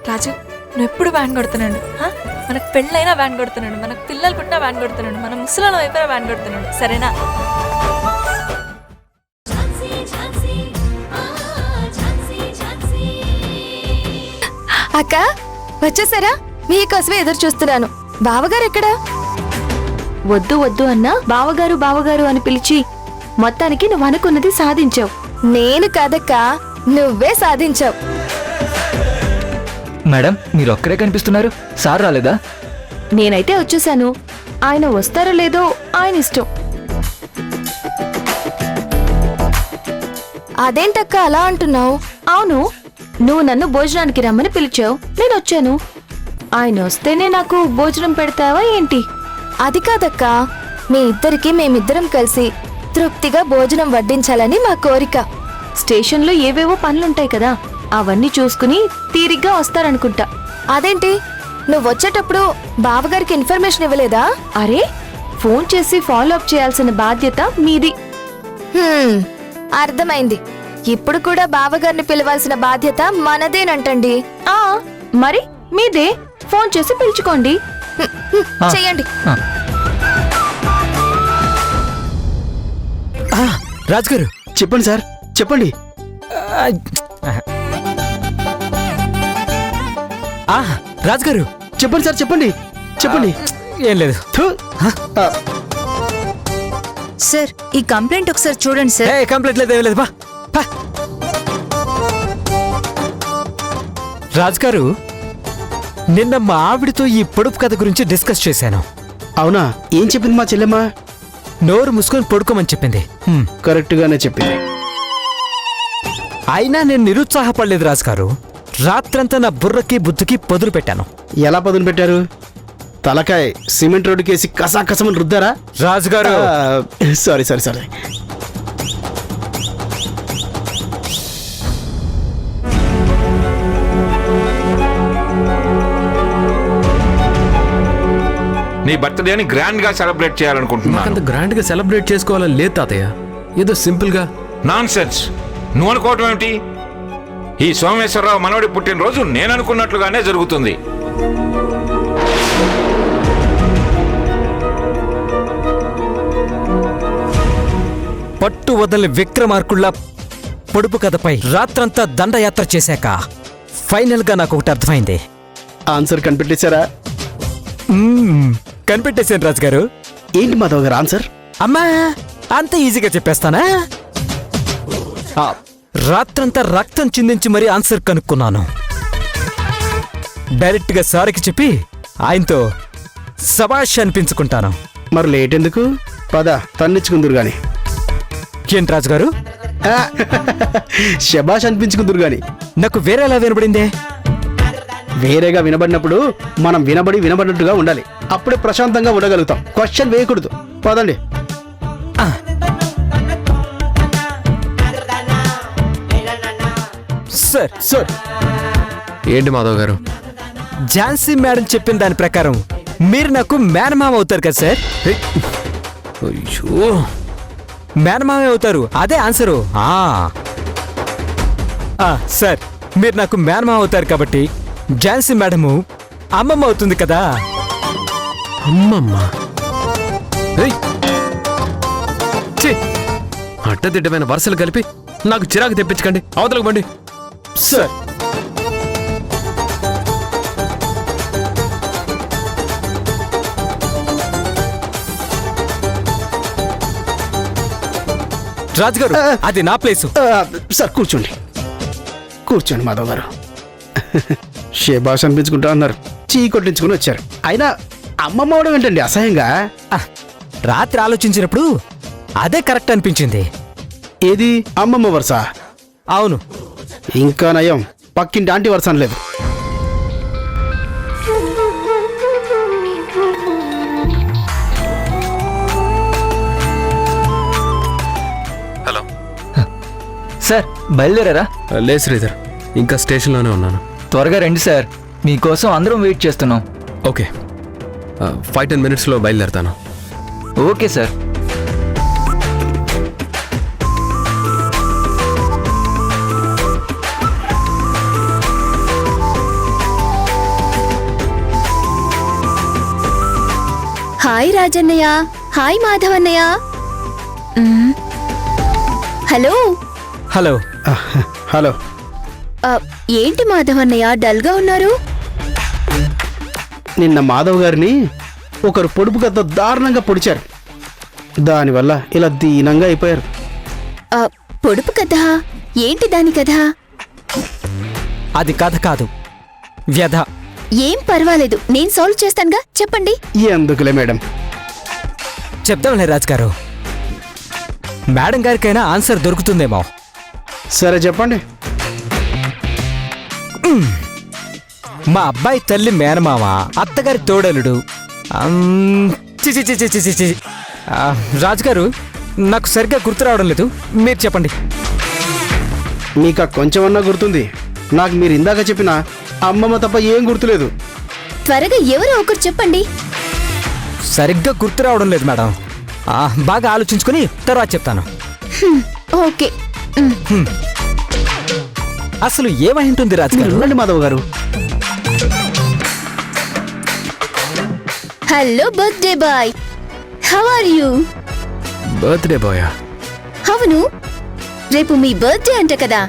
రాజు నువ్వు ఎప్పుడు వ్యాన్ కొడుతున్నాడు, మనకు పెళ్ళైనా వ్యాన్ కొడుతున్నాడు, మనకు పిల్లలు పుట్టినా వ్యాన్ కొడుతున్నాడు, మన ముసలిలో అయిపోయినా వ్యాన్ కొడుతున్నాడు, సరేనా? అక్క వచ్చేసారా? మీకోసమే ఎదురు చూస్తున్నాను. బావగారు ఎక్కడా? వద్దు వద్దు అన్నా బావగారు బావగారు అని పిలిచి మొత్తానికి నువ్వు అనుకున్నది సాధించావు. నేను కాదక్క, నువ్వే సాధించావు. మేడం మీరు ఒక్కరే కనిపిస్తున్నారు, సార్ రాలేదా? నేనైతే వచ్చేసాను, ఆయన వస్తారో లేదో ఆయన ఇష్టం. అదేంటక్క అలా అంటున్నావు? అవును, నువ్వు నన్ను భోజనానికి రమ్మని పిలిచావు, నేను వచ్చాను. ఆయన వస్తేనే నాకు భోజనం పెడతావా ఏంటి? అది కాదక్క, మీ ఇద్దరికి మేమిద్దరం కలిసి తృప్తిగా భోజనం వడ్డించాలని మా కోరిక. స్టేషన్లో ఏవేవో పనులుంటాయి కదా, అవన్నీ చూసుకుని తీరిగ్గా వస్తారనుకుంటా. అదేంటి నువ్వు వచ్చేటప్పుడు బావగారికి ఇన్ఫర్మేషన్ ఇవ్వలేదా? అరే, ఫోన్ చేసి ఫాలో అప్ చేయాల్సిన బాధ్యత మీది. అర్థమైంది. ఇప్పుడు కూడా బావగారిని పిలవాల్సిన బాధ్యత మనదేనంటండి. ఆ మరి మీదే, ఫోన్ చేసి పిలుచుకోండి. చెయ్యండి. రాజుగారు చెప్పండి సార్, చెప్పండి. రాజుగారు చెప్పండి సార్, చెప్పండి చెప్పండి. ఏం లేదు సార్, ఈ కంప్లైంట్ ఒకసారి చూడండి సార్. కంప్లైంట్ లేదు, ఏం లేదు. బా రాజుగారు, నిన్న మా ఆవిడతో ఈ పొడుపు కథ గురించి డిస్కస్ చేశాను. అవునా? ఏం చెప్పింది మా చెల్లెమ్మ? నోరు మూసుకొని పడుకోమని చెప్పింది. కరెక్ట్ గానే చెప్పింది. అయినా నేను నిరుత్సాహపడలేదు రాజుగారు. రాత్రంతా నా బుర్రకి బుద్ధికి పదులు పెట్టాను. ఎలా పదును పెట్టారు? తలకాయ సిమెంట్ రోడ్డుకేసి కసాకసమని రుద్దారా? రాజుగారు సారీ సారీ సారీ. నీ బర్త్డేని గ్రాండ్ గా సెలబ్రేట్ చేయాలనుకుంటున్నాను. అంత గ్రాండ్ గా సెలబ్రేట్ చేసుకోవాలని లేదు తాతయ్య, ఏదో సింపుల్ గా. Non sense. నువ్వు అనుకోవటం ఏమిటి? ఈ సోమేశ్వరరావు మనవడి పుట్టినరోజు నేను అనుకున్నట్లుగానే జరుగుతుంది. పట్టు వదలని విక్రమార్కుళ్ళ పొడుపు కథపై రాత్రంతా దండయాత్ర చేశాక ఫైనల్ గా నాకు ఒకటి అర్థమైంది. ఆన్సర్ కనిపెట్టేశారా? కనిపెట్టేశాను రాజుగారు. ఏంటి మాధవ్ గారు ఆన్సర్? అమ్మా, అంత ఈజీగా చెప్పేస్తానా? రాత్రంతా రక్తం చిందించి మరీ ఆన్సర్ కనుక్కున్నాను. డైరెక్ట్ గా సార్కి చెప్పి ఆయనతో శభాష్ అనిపించుకుంటాను. మరి లేట్ ఎందుకు? పద తన్నిచ్చుకుందరు గాని. ఏంటి రాజుగారు? శభాష్ అనిపించుకుందరు గాని. నాకు వేరేలా వినబడిందే. వేరేగా వినబడినప్పుడు మనం వినబడినట్టుగా ఉండాలి. అప్పుడే ప్రశాంతంగా ఉండగలుగుతాం. క్వశ్చన్ వేయకూడదు. పదండి. సార్ సార్ ఏంటి మాధవ్ గారు? ఝాన్సీ మేడం చెప్పిన దాని ప్రకారం మీరు నాకు మేనమామ అవుతారు కదా సార్? అయ్యో, మేనమామే అవుతారు, అదే ఆన్సరు. సార్, మీరు నాకు మేనమామ అవుతారు కాబట్టి ఝాన్సీ మేడము అమ్మమ్మ అవుతుంది కదా. అమ్మమ్మ? అడ్డదిడ్డమైన వరుసలు కలిపి నాకు చిరాకు తెప్పించకండి, అవతలకు బండి. సార్ రాజుగారు, అది నా ప్లేసు. సార్ కూర్చోండి, కూర్చోండి మాధవ్ గారు. షేబాష్ అనిపించుకుంటా అన్నారు, చీ కొట్టించుకుని వచ్చారు. అయినా అమ్మమ్మ అవడం ఏంటండి అసహ్యంగా? రాత్రి ఆలోచించినప్పుడు అదే కరెక్ట్ అనిపించింది. ఏది అమ్మమ్మ వరుస? అవును. ఇంకా నయం, పక్కింటి ఆంటీ వరుస అనలేదు. హలో సార్, బయలుదేరారా? లేదు శ్రీధర్, ఇంకా స్టేషన్లోనే ఉన్నాను. త్వరగా రండి సార్, మీకోసం అందరం వెయిట్ చేస్తున్నాం. ఓకే, 5-10 minutesలో బయలుదేరతాను. Okay sir. హాయ్ రాజన్నయ్య. హాయ్ మాధవన్నయ్య. హలో. హలో. హలో. ఏంటి మాధవన్నయ్య డల్గా ఉన్నారు? నిన్న మాధవ్ గారిని ఒకరు పొడుపు కథ దారుణంగా పొడిచారు. దానివల్ల ఇలా దీనంగా అయిపోయారు. పొడుపు కథ ఏంటి దాని కథ? అది కథ కాదు, వ్యధ. ఏం పర్వాలేదు, నేను సాల్వ్ చేస్తానుగా, చెప్పండి. ఎందుకులే మేడం. చెప్దాంలే రాజుగారు, మేడం గారికైనా ఆన్సర్ దొరుకుతుందేమో. సరే చెప్పండి. మా అబ్బాయి తల్లి మేనమామ, అత్తగారి తోడలుడు. చిచి చిచి చిచి చిచి. రాజుగారు, నాకు సరిగ్గా గుర్తు రావడం లేదు, మీరు చెప్పండి. మీకు ఆ కొంచెమన్నా గుర్తుంది. నాకు మీరు ఇందాక చెప్పిన అమ్మమ్మ తప్ప ఏం గుర్తులేదు. త్వరగా ఎవరో ఒకరు చెప్పండి. సరిగ్గా గుర్తు రావడం లేదు మేడం. బాగా ఆలోచించుకుని తర్వాత చెప్తాను. ఓకే. అసలు ఏమై ఉంటుంది రాజుగారు? ఉండండి Madhav garu. Hello birthday boy, how are you? Birthday బాయా? అవును, రేపు మీ బర్త్డే అంట కదా.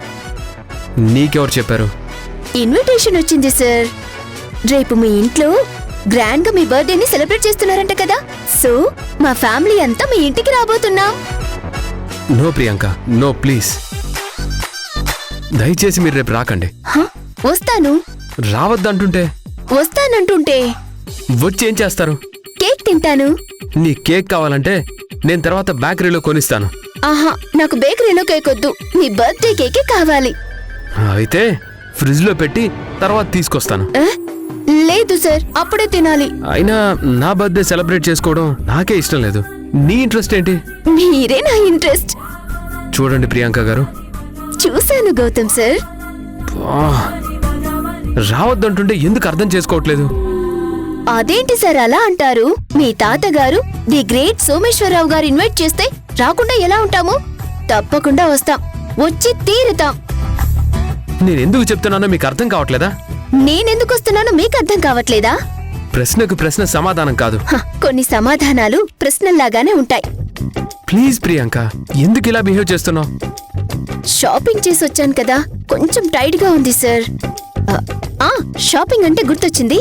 నీకెవరు చెప్పారు? ఇన్విటేషన్ వచ్చింది సార్. రేపు మీ ఇంట్లో గ్రాండ్ గా మీ బర్త్డేని సెలబ్రేట్ చేస్తున్నారంట కదా. సో మా ఫ్యామిలీ అంతా మీ ఇంటికి రాబోతున్నాం. No Priyanka, no please. దయచేసి మీరు రేపు రాకండి. వస్తాను. రావద్దంటుంటే? వస్తానంటుంటే వచ్చి ఏం చేస్తారు? కేక్ తింటాను. నీ కేక్ కావాలంటే నేను తర్వాత బేకరీలో కొనిస్తాను. ఆహా, నాకు బేకరీలో కేక్ వద్దు, మీ బర్త్డే కేకే కావాలి. అయితే ఫ్రిడ్జ్లో పెట్టి తర్వాత తీసుకొస్తాను. లేదు సార్, అప్పుడే తినాలి. అయినా నా బర్త్డే సెలబ్రేట్ చేసుకోవడం నాకే ఇష్టం లేదు. నీ ఇంట్రెస్ట్ ఏంటి? మీరే నా ఇంట్రెస్ట్. చూడండి ప్రియాంక గారు, చూశాను గౌతమ్ సార్. రావద్దంటుంటే ఎందుకు అర్థం చేసుకోవట్లేదు? అదేంటి సార్ అలా అంటారు? మీ తాతగారు ది గ్రేట్ సోమేశ్వరరావు గారు ఇన్వైట్ చేస్తే రాకుండా ఎలా ఉంటాము? తప్పకుండా వస్తాం, వచ్చి తీరుతాం. నేనెందుకు చెప్తున్నానో మీకు అర్థం కావట్లేదా? నేనెందుకు వస్తున్నానో మీకు అర్థం కావట్లేదా? ప్రశ్నకు ప్రశ్న సమాధానం కాదు. కొన్ని సమాధానాలు ప్రశ్నల్లాగానే ఉంటాయి. ప్లీజ్ ప్రియాంక, ఎందుకు ఇలా బిహేవ్ చేస్తున్నావు? షాపింగ్ చేసి వచ్చాను కదా, కొంచెం టైట్ గా ఉంది సార్. షాపింగ్ అంటే గుర్తొచ్చింది.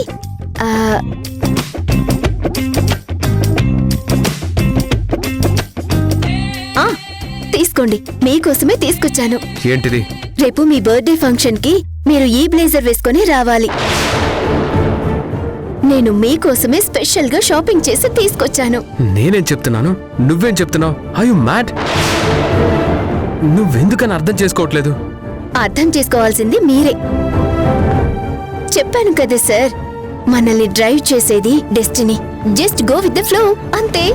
తీసుకోండి, మీకోసమే తీసుకొచ్చాను. ఏంటిది? రేపు మీ బర్త్డే ఫంక్షన్ కి మీరు ఈ బ్లేజర్ వేసుకొని రావాలి. నేను మీకోసమే స్పెషల్ గా షాపింగ్ చేసి తీసుకొచ్చాను. నేనేం చెప్తున్నాను, నువ్వేం చెప్తున్నావు? I you mad? నువ్వెందుకని అర్థం చేసుకోవట్లేదు? అర్థం చేసుకోవాల్సింది మీరే. చెప్పాను కదా సార్, మనల్ని డ్రైవ్ చేసేది destiny. Just go with the flow, అంతే.